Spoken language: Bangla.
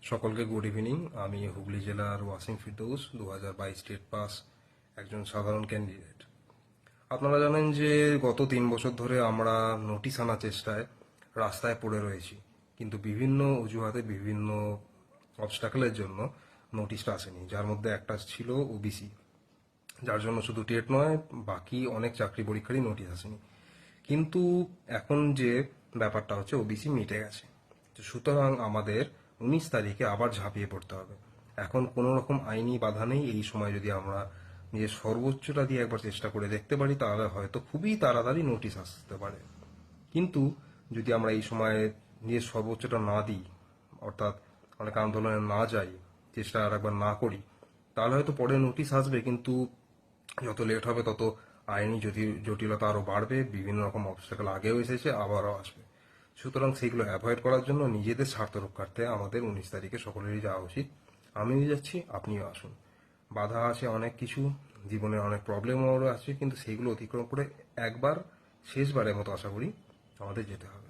সকলকে গুড ইভিনিং। আমি হুগলি জেলার ওয়াসিম ফিরদৌস, 2022 স্টেট পাস একজন সাধারণ ক্যান্ডিডেট। আপনারা জানেন যে গত 3 বছর ধরে আমরা নোটিশ আনার চেষ্টায় রাস্তায় পড়ে রয়েছি, কিন্তু বিভিন্ন অজুহাতে বিভিন্ন অবস্টাকেলের জন্য নোটিশটা আসেনি, যার মধ্যে একটা ছিল ওবিসি, যার জন্য শুধু টেট নয় বাকি অনেক চাকরি পরীক্ষারই নোটিশ আসেনি। কিন্তু এখন যে ব্যাপারটা হচ্ছে ওবিসি মিটে গেছে, তো সুতরাং আমাদের 19 তারিখে আবার ঝাঁপিয়ে পড়তে হবে। এখন কোনো রকম আইনি বাধা নেই। এই সময় যদি আমরা নিজের সর্বোচ্চটা দিয়ে একবার চেষ্টা করে দেখতে পারি, তাহলে হয়তো খুবই তাড়াতাড়ি নোটিশ আসতে পারে। কিন্তু যদি আমরা এই সময় নিজের সর্বোচ্চটা না দিই, অর্থাৎ অনেক আন্দোলনে না যাই, চেষ্টা আর একবার না করি, তাহলে হয়তো পরে নোটিশ আসবে, কিন্তু যত লেট হবে তত আইনি জটিলতা আরো বাড়বে। বিভিন্ন রকম অবস্টাকেল আগেও এসেছে, আবারও আসবে। সুতরাং সেইগুলো অ্যাভয়েড করার জন্য নিজেদের স্বার্থ রক্ষার্থে আমাদের 19 তারিখে সকলেরই যাওয়া উচিত। আমিও যাচ্ছি, আপনিও আসুন। বাধা আছে অনেক কিছু, জীবনের অনেক প্রবলেমও আছে, কিন্তু সেইগুলো অতিক্রম করে একবার, শেষবারের মতো আশা করি আমাদের যেতে হবে।